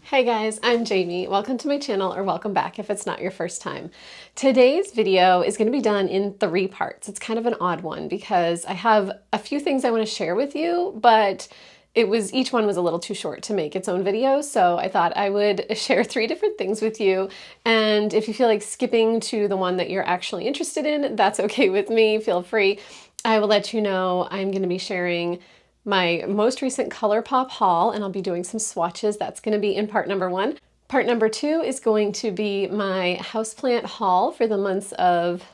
Hey guys, I'm Jamie. Welcome to my channel, or welcome back if it's not your first time. Today's video is going to be done in 3 parts. It's kind of an odd one because I have a few things I want to share with you, but each one was a little too short to make its own video, so I thought I would share 3 different things with you. And if you feel like skipping to the one that you're actually interested in, that's okay with me. Feel free. I will let you know I'm going to be sharing my most recent ColourPop haul, and I'll be doing some swatches. That's going to be in part number 1. Part number 2 is going to be my houseplant haul for the months of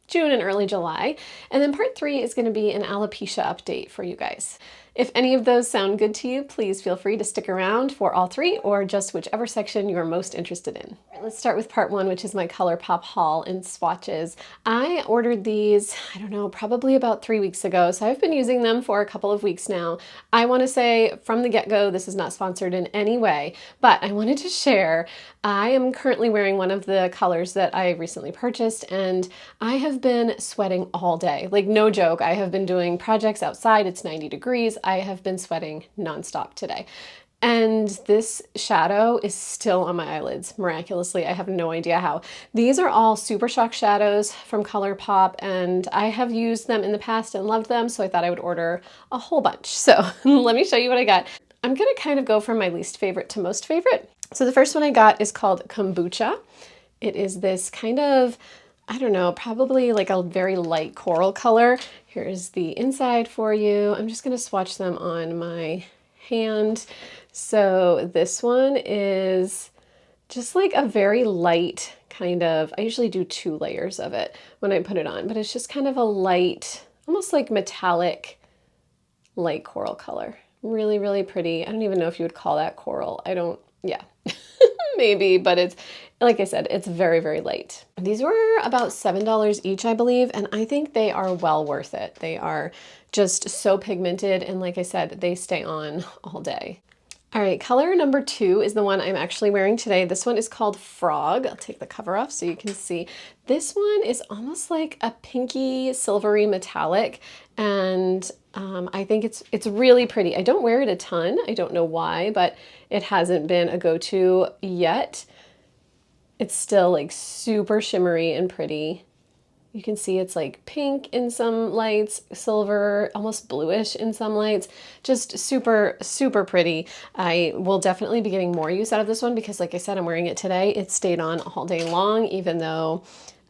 June and early July. And then part 3 is going to be an alopecia update for you guys. If any of those sound good to you, please feel free to stick around for all 3 or just whichever section you're most interested in. Let's start with part 1, which is my ColourPop haul and swatches. I ordered these, I don't know, probably about 3 weeks ago, so I've been using them for a couple of weeks now. I want to say from the get-go, this is not sponsored in any way, but I wanted to share. I am currently wearing one of the colors that I recently purchased, and I have been sweating all day. Like, no joke, I have been doing projects outside. It's 90 degrees. I have been sweating nonstop today. And this shadow is still on my eyelids, miraculously. I have no idea how. These are all Super Shock shadows from ColourPop, and I have used them in the past and loved them, so I thought I would order a whole bunch. So let me show you what I got. I'm gonna kind of go from my least favorite to most favorite. So the first one I got is called Kombucha. It is this kind of, I don't know, probably like a very light coral color. Here's the inside for you. I'm just gonna swatch them on my hand. So this one is just like a very light kind of, I usually do 2 layers of it when I put it on, but it's just kind of a light, almost like metallic, light coral color. Really, really pretty. I don't even know if you would call that coral. Yeah, maybe, but it's, like I said, it's very, very light. These were about $7 each, I believe, and I think they are well worth it. They are just so pigmented, and like I said, they stay on all day. All right, color number 2 is the one I'm actually wearing today. This one is called Frog. I'll take the cover off so you can see. This one is almost like a pinky, silvery metallic, and I think it's really pretty. I don't wear it a ton. I don't know why, but it hasn't been a go-to yet. It's still like super shimmery and pretty. You can see it's like pink in some lights, silver, almost bluish in some lights. Just super, super pretty. I will definitely be getting more use out of this one because, like I said, I'm wearing it today. It stayed on all day long, even though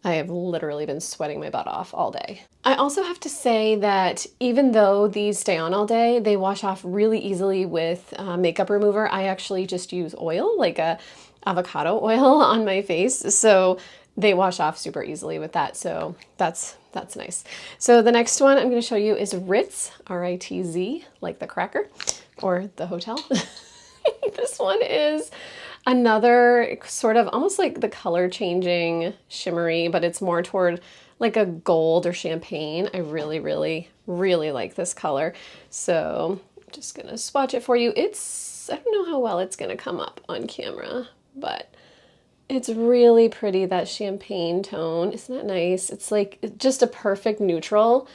I have literally been sweating my butt off all day. I also have to say that even though these stay on all day, they wash off really easily with makeup remover. I actually just use oil, like a avocado oil on my face. So they wash off super easily with that, so that's nice. So the next one I'm going to show you is Ritz, R-I-T-Z, like the cracker or the hotel. This one is another sort of almost like the color changing shimmery, but it's more toward like a gold or champagne. I really, really, really like this color. So I'm just going to swatch it for you. I don't know how well it's going to come up on camera, but it's really pretty, that champagne tone. Isn't that nice? It's like just a perfect neutral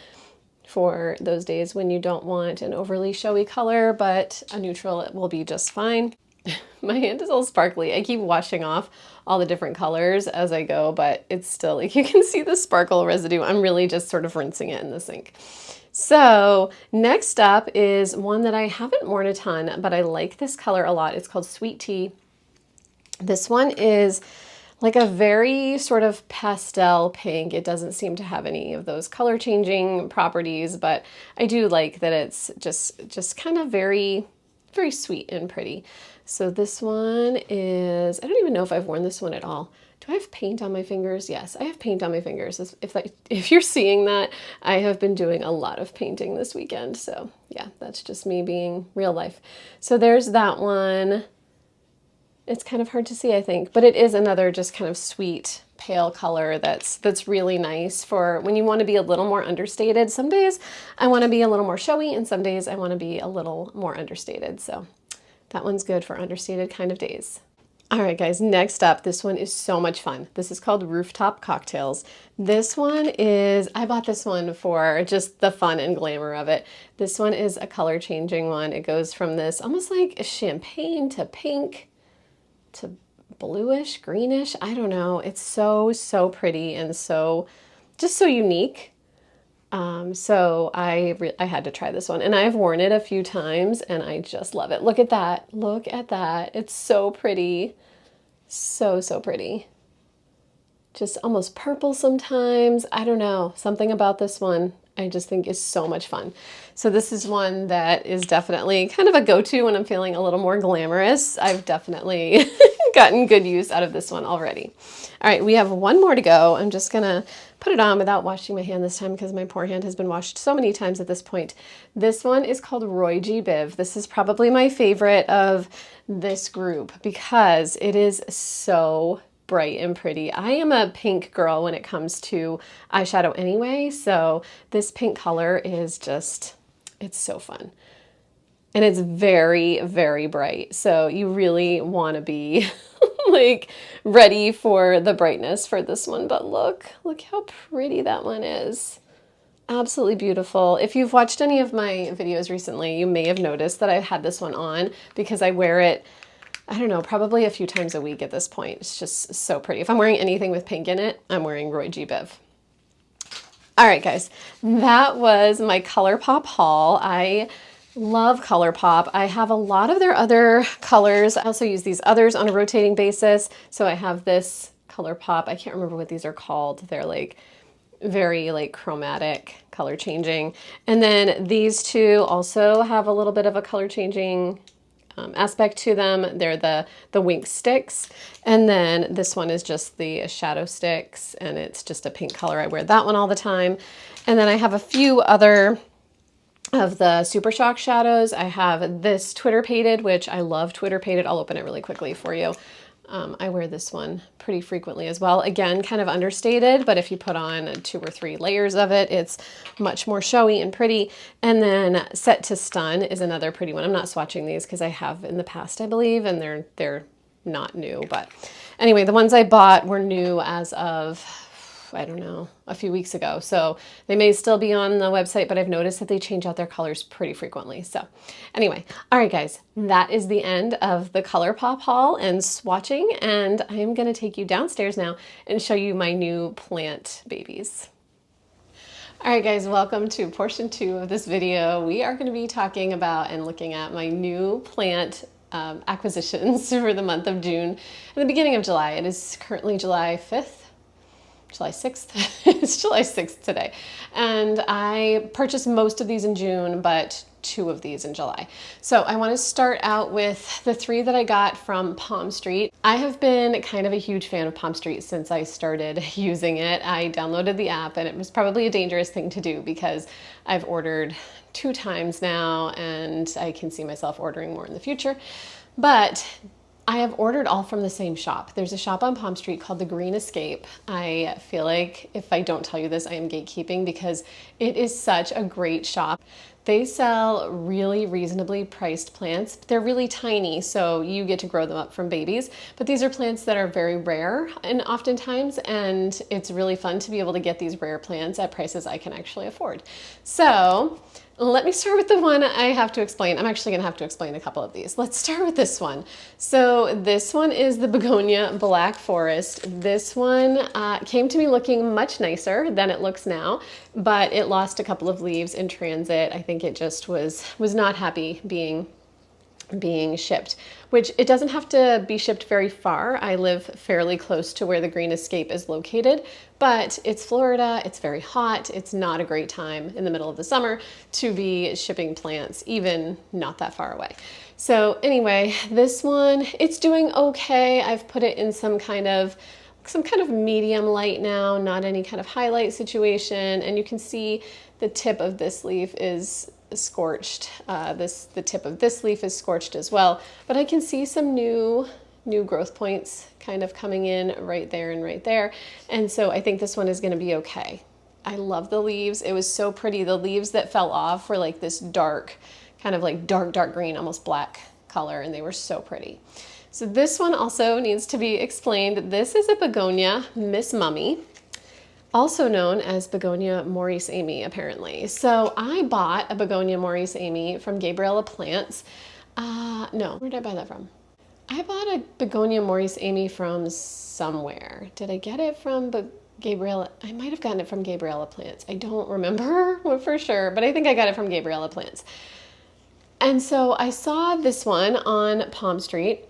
for those days when you don't want an overly showy color, but a neutral will be just fine. My hand is all sparkly. I keep washing off all the different colors as I go, but it's still like you can see the sparkle residue. I'm really just sort of rinsing it in the sink. So next up is one that I haven't worn a ton, but I like this color a lot. It's called Sweet Tea. This one is like a very sort of pastel pink. It doesn't seem to have any of those color changing properties, but I do like that it's just kind of very, very sweet and pretty. So this one is, I don't even know if I've worn this one at all. Do I have paint on my fingers? Yes, I have paint on my fingers. If you're seeing that, I have been doing a lot of painting this weekend. So yeah, that's just me being real life. So there's that one. It's kind of hard to see, I think, but it is another just kind of sweet, pale color that's really nice for when you want to be a little more understated. Some days I want to be a little more showy, and some days I want to be a little more understated. So that one's good for understated kind of days. All right, guys, next up, this one is so much fun. This is called Rooftop Cocktails. This one is, I bought this one for just the fun and glamour of it. This one is a color changing one. It goes from this almost like a champagne to pink. to bluish, greenish. I don't know. It's so, so pretty and so, just so unique. So I had to try this one, and I've worn it a few times and I just love it. Look at that. Look at that. It's so pretty. So, so pretty. Just almost purple sometimes. I don't know. Something about this one I just think is so much fun. So this is one that is definitely kind of a go-to when I'm feeling a little more glamorous. I've definitely gotten good use out of this one already. All right, we have one more to go. I'm just gonna put it on without washing my hand this time because my poor hand has been washed so many times at this point. This one is called Roy G. Biv. This is probably my favorite of this group because it is so bright and pretty. I am a pink girl when it comes to eyeshadow anyway, so this pink color is just, it's so fun. And it's very, very bright. So you really want to be like ready for the brightness for this one. But look how pretty that one is. Absolutely beautiful. If you've watched any of my videos recently, you may have noticed that I've had this one on because I wear it, I don't know, probably a few times a week at this point. It's just so pretty. If I'm wearing anything with pink in it, I'm wearing Roy G. Biv. All right, guys, that was my ColourPop haul. I love ColourPop. I have a lot of their other colors. I also use these others on a rotating basis. So I have this ColourPop. I can't remember what these are called. They're like very like chromatic color changing. And then these two also have a little bit of a color changing aspect to them. They're the Wink sticks. And then this one is just the shadow sticks and it's just a pink color. I wear that one all the time. And then I have a few other of the Super Shock shadows. I have this Twitter Pated, which I love Twitter Pated. I'll open it really quickly for you. I wear this one pretty frequently as well. Again, kind of understated, but if you put on 2 or 3 layers of it, it's much more showy and pretty. And then Set to Stun is another pretty one. I'm not swatching these because I have in the past, I believe, and they're not new. But anyway, the ones I bought were new as of, I don't know, a few weeks ago. So they may still be on the website, but I've noticed that they change out their colors pretty frequently. So anyway, all right, guys, that is the end of the ColourPop haul and swatching. And I am going to take you downstairs now and show you my new plant babies. All right, guys, welcome to portion 2 of this video. We are going to be talking about and looking at my new plant acquisitions for the month of June and the beginning of July. It is currently July 5th. July 6th. It's July 6th today. And I purchased most of these in June, but 2 of these in July. So I want to start out with the 3 that I got from Palm Street. I have been kind of a huge fan of Palm Street since I started using it. I downloaded the app and it was probably a dangerous thing to do because I've ordered 2 times now and I can see myself ordering more in the future. But I have ordered all from the same shop. There's a shop on Palm Street called The Green Escape. I feel like if I don't tell you this, I am gatekeeping because it is such a great shop. They sell really reasonably priced plants. They're really tiny, so you get to grow them up from babies. But these are plants that are very rare and oftentimes, and it's really fun to be able to get these rare plants at prices I can actually afford. So let me start with the one I have to explain. I'm actually going to have to explain a couple of these. Let's start with this one. So this one is the Begonia Black Forest. This one came to me looking much nicer than it looks now, but it lost a couple of leaves in transit. I think it just was not happy being shipped, which it doesn't have to be shipped very far. I live fairly close to where the Green Escape is located, but it's Florida, it's very hot, it's not a great time in the middle of the summer to be shipping plants, even not that far away. So anyway, this one, it's doing okay. I've put it in some kind of medium light now, not any kind of highlight situation, and you can see the tip of this leaf is scorched. The tip of this leaf is scorched as well, but I can see some new growth points kind of coming in right there and right there. And so I think this one is going to be okay. I love the leaves. It was so pretty. The leaves that fell off were like this dark, kind of like dark green, almost black color, and they were so pretty. So this one also needs to be explained. This is a Begonia Miss Mummy, also known as Begonia Maurice Amy, apparently. So I bought a Begonia Maurice Amy from Gabriella Plants. No, where did I buy that from? I bought a begonia Maurice Amy from somewhere. Did I get it from Gabriella? I might have gotten it from Gabriella Plants. I don't remember for sure, but I think I got it from Gabriella Plants. And so I saw this one on Palm Street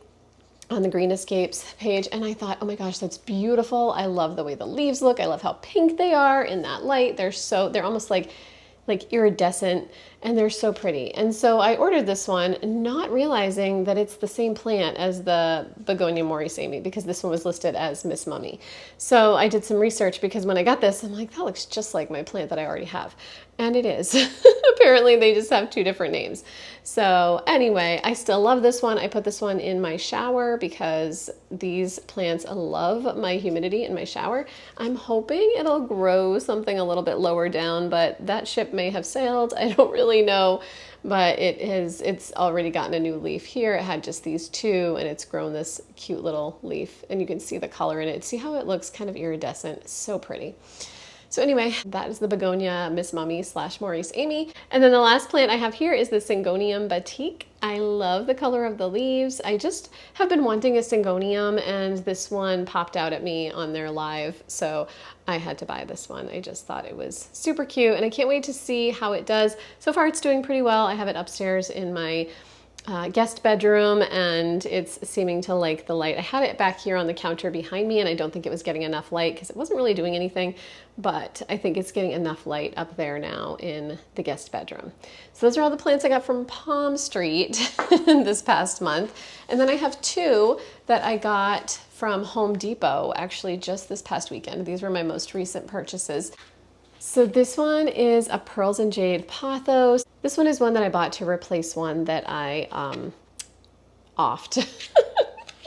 on the Green Escapes page, and I thought, oh my gosh, that's beautiful. I love the way the leaves look. I love how pink they are in that light. They're almost like iridescent, and they're so pretty. And so I ordered this one, not realizing that it's the same plant as the begonia Maurice Amy, because this one was listed as Miss Mummy. So I did some research, because when I got this, I'm like, that looks just like my plant that I already have. And it is. Apparently they just have two different names. So anyway, I still love this one. I put this one in my shower because these plants love my humidity in my shower. I'm hoping it'll grow something a little bit lower down, but that ship may have sailed. I don't really know, but it's already gotten a new leaf here. It had just these two, and it's grown this cute little leaf, and you can see the color in it. See how it looks kind of iridescent? It's so pretty. So anyway, that is the begonia Miss Mummy / Maurice Amy. And then the last plant I have here is the Syngonium Batik. I love the color of the leaves. I just have been wanting a Syngonium, and this one popped out at me on their live, so I had to buy this one. I just thought it was super cute, and I can't wait to see how it does. So far it's doing pretty well. I have it upstairs in my guest bedroom, and it's seeming to like the light. I had it back here on the counter behind me, and I don't think it was getting enough light because it wasn't really doing anything, but I think it's getting enough light up there now in the guest bedroom. So those are all the plants I got from Palm Street this past month. And then I have two that I got from Home Depot actually just this past weekend. These were my most recent purchases. So this one is a Pearls and Jade Pothos. This one is one that I bought to replace one that I offed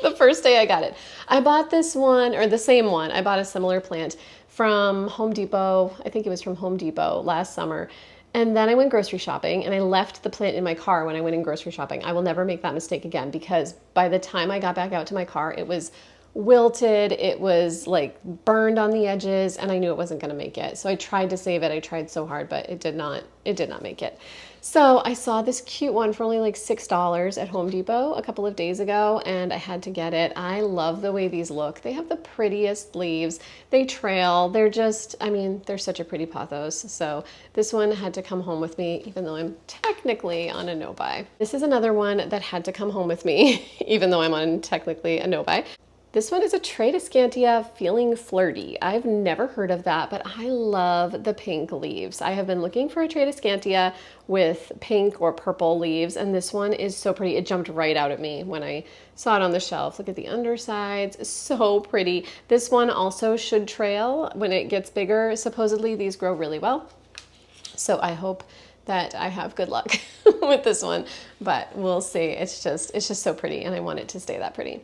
the first day I got it. I bought this one, or the same one, I bought a similar plant from Home Depot. I think it was from Home Depot last summer. And then I went grocery shopping, and I left the plant in my car when I went in grocery shopping. I will never make that mistake again, because by the time I got back out to my car, it was wilted, it was like burned on the edges, and I knew it wasn't going to make it. So I tried to save it. I tried so hard, but it did not make it. So I saw this cute one for only like $6 at Home Depot a couple of days ago, and I had to get it. I love the way these look. They have the prettiest leaves. They trail. They're just, I mean, they're such a pretty pothos. So this one had to come home with me, even though I'm technically on a no-buy. This is another one that had to come home with me, even though I'm on technically a no-buy. This one is a Tradescantia Feeling Flirty. I've never heard of that, but I love the pink leaves. I have been looking for a Tradescantia with pink or purple leaves, and this one is so pretty. It jumped right out at me when I saw it on the shelf. Look at the undersides, so pretty. This one also should trail when it gets bigger. Supposedly these grow really well, so I hope that I have good luck with this one, but we'll see. It's just so pretty, and I want it to stay that pretty.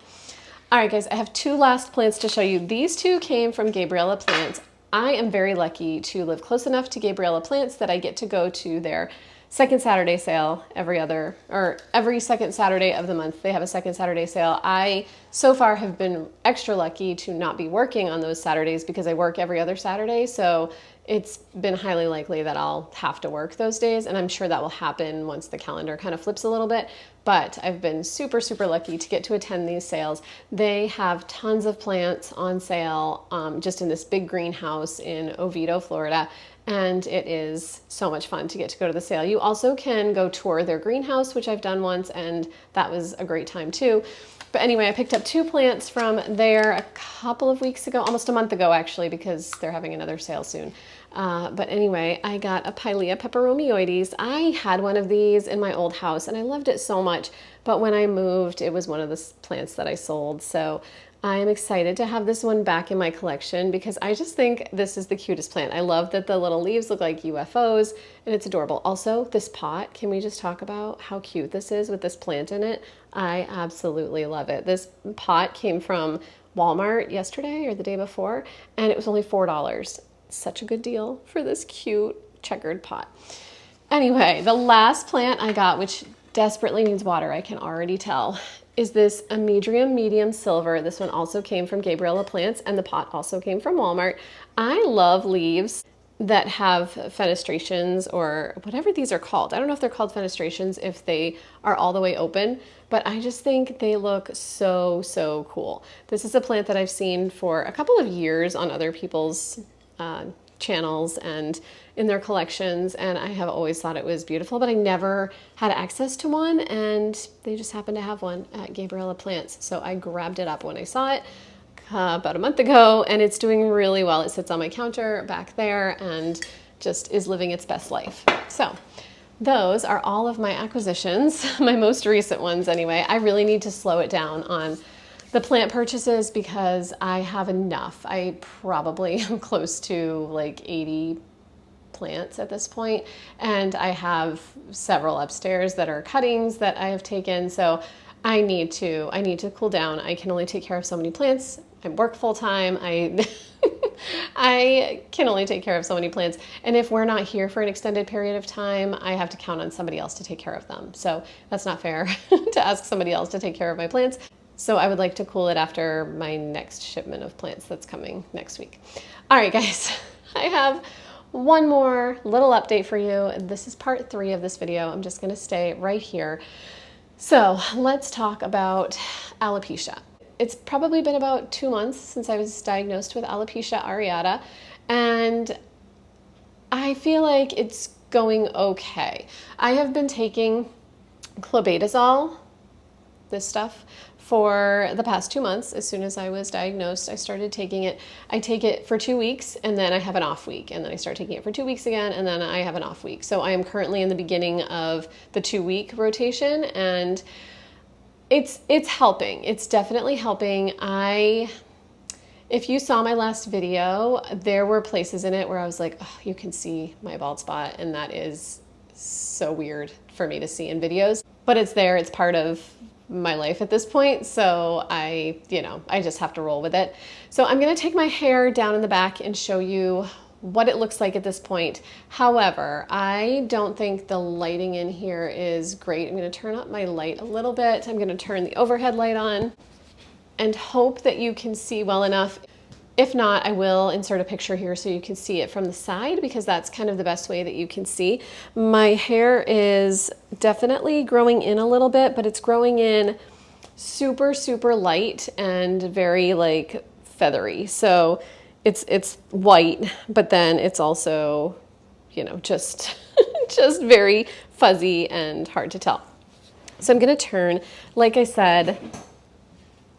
All right, guys, I have two last plants to show you. These two came from Gabriella Plants. I am very lucky to live close enough to Gabriella Plants that I get to go to their second Saturday sale every second Saturday of the month. They have a second Saturday sale. I so far have been extra lucky to not be working on those Saturdays because I work every other Saturday. So it's been highly likely that I'll have to work those days, and I'm sure that will happen once the calendar kind of flips a little bit. But I've been super, super lucky to get to attend these sales. They have tons of plants on sale just in this big greenhouse in Oviedo, Florida. And it is so much fun to get to go to the sale. You also can go tour their greenhouse, which I've done once, and that was a great time too. But anyway, I picked up two plants from there a couple of weeks ago, almost a month ago actually, because they're having another sale soon. But anyway, I got a Pilea peperomioides. I had one of these in my old house, and I loved it so much. But when I moved, it was one of the plants that I sold. So I am excited to have this one back in my collection because I just think this is the cutest plant. I love that the little leaves look like UFOs, and it's adorable. Also, this pot, can we just talk about how cute this is with this plant in it? I absolutely love it. This pot came from Walmart yesterday or the day before, and it was only $4. Such a good deal for this cute checkered pot. Anyway, the last plant I got, which desperately needs water, I can already tell, is this Amedrium Medium Silver. This one also came from Gabriella Plants, and the pot also came from Walmart. I love leaves that have fenestrations or whatever these are called. I don't know if they're called fenestrations if they are all the way open, but I just think they look so, so cool. This is a plant that I've seen for a couple of years on other people's channels and in their collections, and I have always thought it was beautiful, but I never had access to one, and they just happened to have one at Gabriella Plants. So I grabbed it up when I saw it about a month ago, and it's doing really well. It sits on my counter back there and just is living its best life. So those are all of my acquisitions, my most recent ones anyway. I really need to slow it down on the plant purchases because I have enough. I probably am close to like 80 plants at this point, and I have several upstairs that are cuttings that I have taken. So I need to cool down. I can only take care of so many plants. I work full time. I can only take care of so many plants. And if we're not here for an extended period of time, I have to count on somebody else to take care of them. So that's not fair to ask somebody else to take care of my plants. So I would like to cool it after my next shipment of plants that's coming next week. All right, guys, I have one more little update for you. This is part 3 of this video. I'm just going to stay right here. So let's talk about alopecia. It's probably been about 2 months since I was diagnosed with alopecia areata, and I feel like it's going okay. I have been taking clobetasol, this stuff, for the past 2 months. As soon as I was diagnosed, I started taking it. I take it for 2 weeks, and then I have an off week, and then I start taking it for 2 weeks again, and then I have an off week. So I am currently in the beginning of the 2-week rotation, and it's helping. It's definitely helping. If you saw my last video, there were places in it where I was like, oh, you can see my bald spot, and that is so weird for me to see in videos. But it's there. It's part of my life at this point, so I just have to roll with it. So I'm going to take my hair down in the back and show you what it looks like at this point. However, I don't think the lighting in here is great. I'm going to turn up my light a little bit. I'm going to turn the overhead light on and hope that you can see well enough. If not, I will insert a picture here so you can see it from the side, because that's kind of the best way that you can see. My hair is definitely growing in a little bit, but it's growing in super, super light and very like feathery. So it's white, but then it's also, just, just very fuzzy and hard to tell. So I'm going to turn, like I said,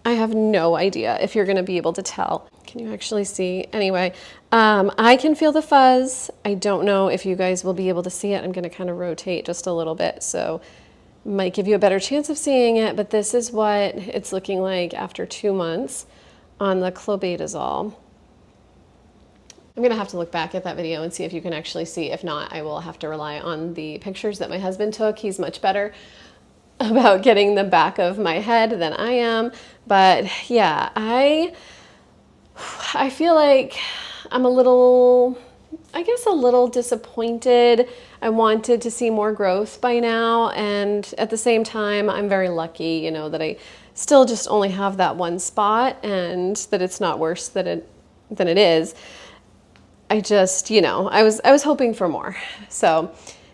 I have no idea if you're going to be able to tell. Can you actually see? Anyway, I can feel the fuzz. I don't know if you guys will be able to see it. I'm going to kind of rotate just a little bit, so might give you a better chance of seeing it, but this is what it's looking like after 2 months on the clobetasol. I'm going to have to look back at that video and see if you can actually see. If not, I will have to rely on the pictures that my husband took. He's much better about getting the back of my head than I am. But yeah, I feel like I'm a little disappointed. I wanted to see more growth by now, and at the same time, I'm very lucky, that I still just only have that one spot, and that it's not worse than it is. I just, I was hoping for more. So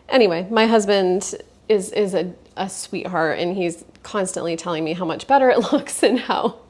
anyway, my husband is a sweetheart, and he's constantly telling me how much better it looks and how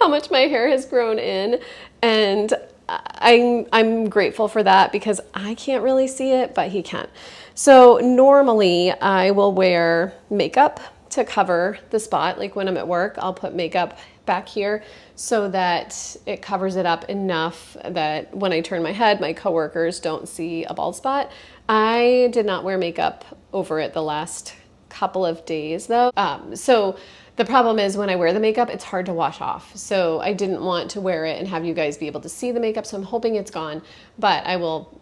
much my hair has grown in, and I'm grateful for that because I can't really see it, but he can. So normally I will wear makeup to cover the spot. Like when I'm at work, I'll put makeup back here so that it covers it up enough that when I turn my head, my coworkers don't see a bald spot. I did not wear makeup over it the last couple of days though. So the problem is when I wear the makeup, it's hard to wash off. So I didn't want to wear it and have you guys be able to see the makeup. So I'm hoping it's gone, but I will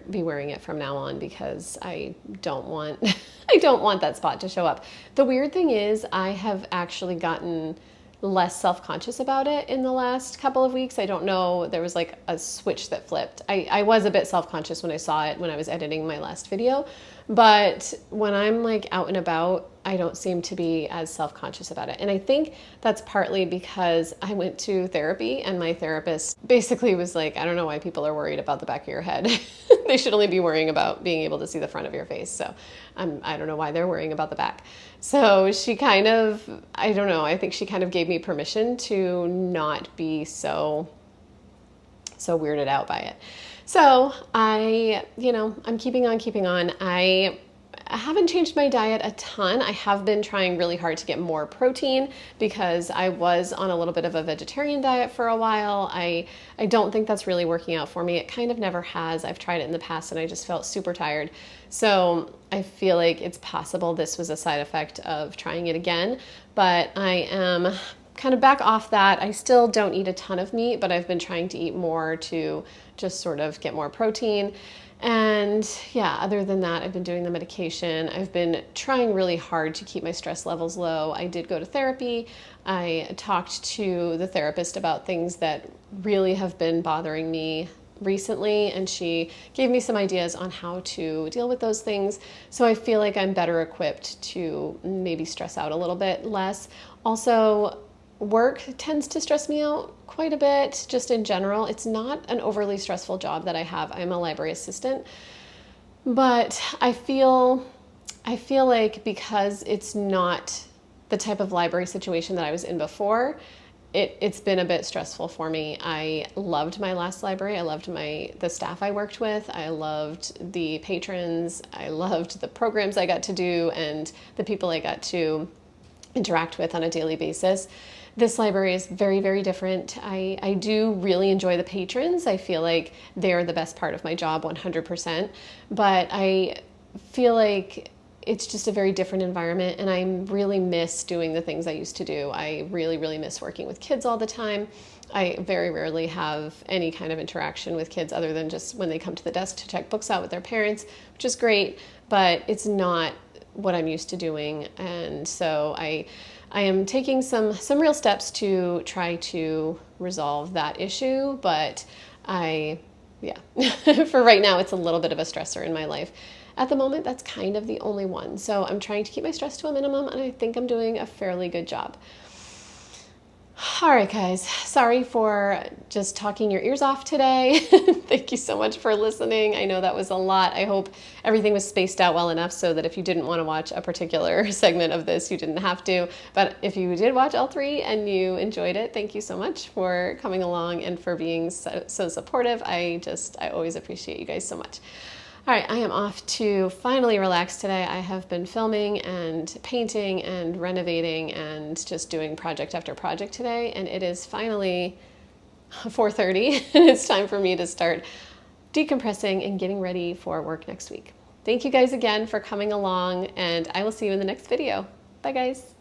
be wearing it from now on because I don't want, I don't want that spot to show up. The weird thing is I have actually gotten less self-conscious about it in the last couple of weeks. I don't know, there was like a switch that flipped. I was a bit self-conscious when I saw it when I was editing my last video, But when I'm like out and about, I don't seem to be as self-conscious about it. And I think that's partly because I went to therapy and my therapist basically was like, I don't know why people are worried about the back of your head. They should only be worrying about being able to see the front of your face. So I don't know why they're worrying about the back. So she kind of, I don't know, I think she kind of gave me permission to not be so weirded out by it. So I'm keeping on. I haven't changed my diet a ton. I have been trying really hard to get more protein because I was on a little bit of a vegetarian diet for a while. I don't think that's really working out for me. It kind of never has. I've tried it in the past and I just felt super tired. So I feel like it's possible this was a side effect of trying it again, but I am kind of back off that. I still don't eat a ton of meat, but I've been trying to eat more to just sort of get more protein. And yeah, other than that, I've been doing the medication. I've been trying really hard to keep my stress levels low. I did go to therapy. I talked to the therapist about things that really have been bothering me recently, and she gave me some ideas on how to deal with those things. So I feel like I'm better equipped to maybe stress out a little bit less. Also, work tends to stress me out quite a bit, just in general. It's not an overly stressful job that I have. I'm a library assistant, but I feel like because it's not the type of library situation that I was in before, it's been a bit stressful for me. I loved my last library. I loved the staff I worked with. I loved the patrons. I loved the programs I got to do and the people I got to interact with on a daily basis. This library is very, very different. I do really enjoy the patrons. I feel like they're the best part of my job, 100%. But I feel like it's just a very different environment, and I really miss doing the things I used to do. I really, really miss working with kids all the time. I very rarely have any kind of interaction with kids other than just when they come to the desk to check books out with their parents, which is great, but it's not what I'm used to doing. And so I am taking some real steps to try to resolve that issue, but for right now, it's a little bit of a stressor in my life. At the moment, that's kind of the only one. So I'm trying to keep my stress to a minimum, and I think I'm doing a fairly good job. All right, guys, sorry for just talking your ears off today. Thank you so much for listening. I know that was a lot. I hope everything was spaced out well enough so that if you didn't want to watch a particular segment of this, you didn't have to. But if you did watch all three and you enjoyed it, thank you so much for coming along and for being so supportive. I always appreciate you guys so much. All right, I am off to finally relax today. I have been filming and painting and renovating and just doing project after project today, and it is finally 4:30, and it's time for me to start decompressing and getting ready for work next week. Thank you guys again for coming along, and I will see you in the next video. Bye, guys.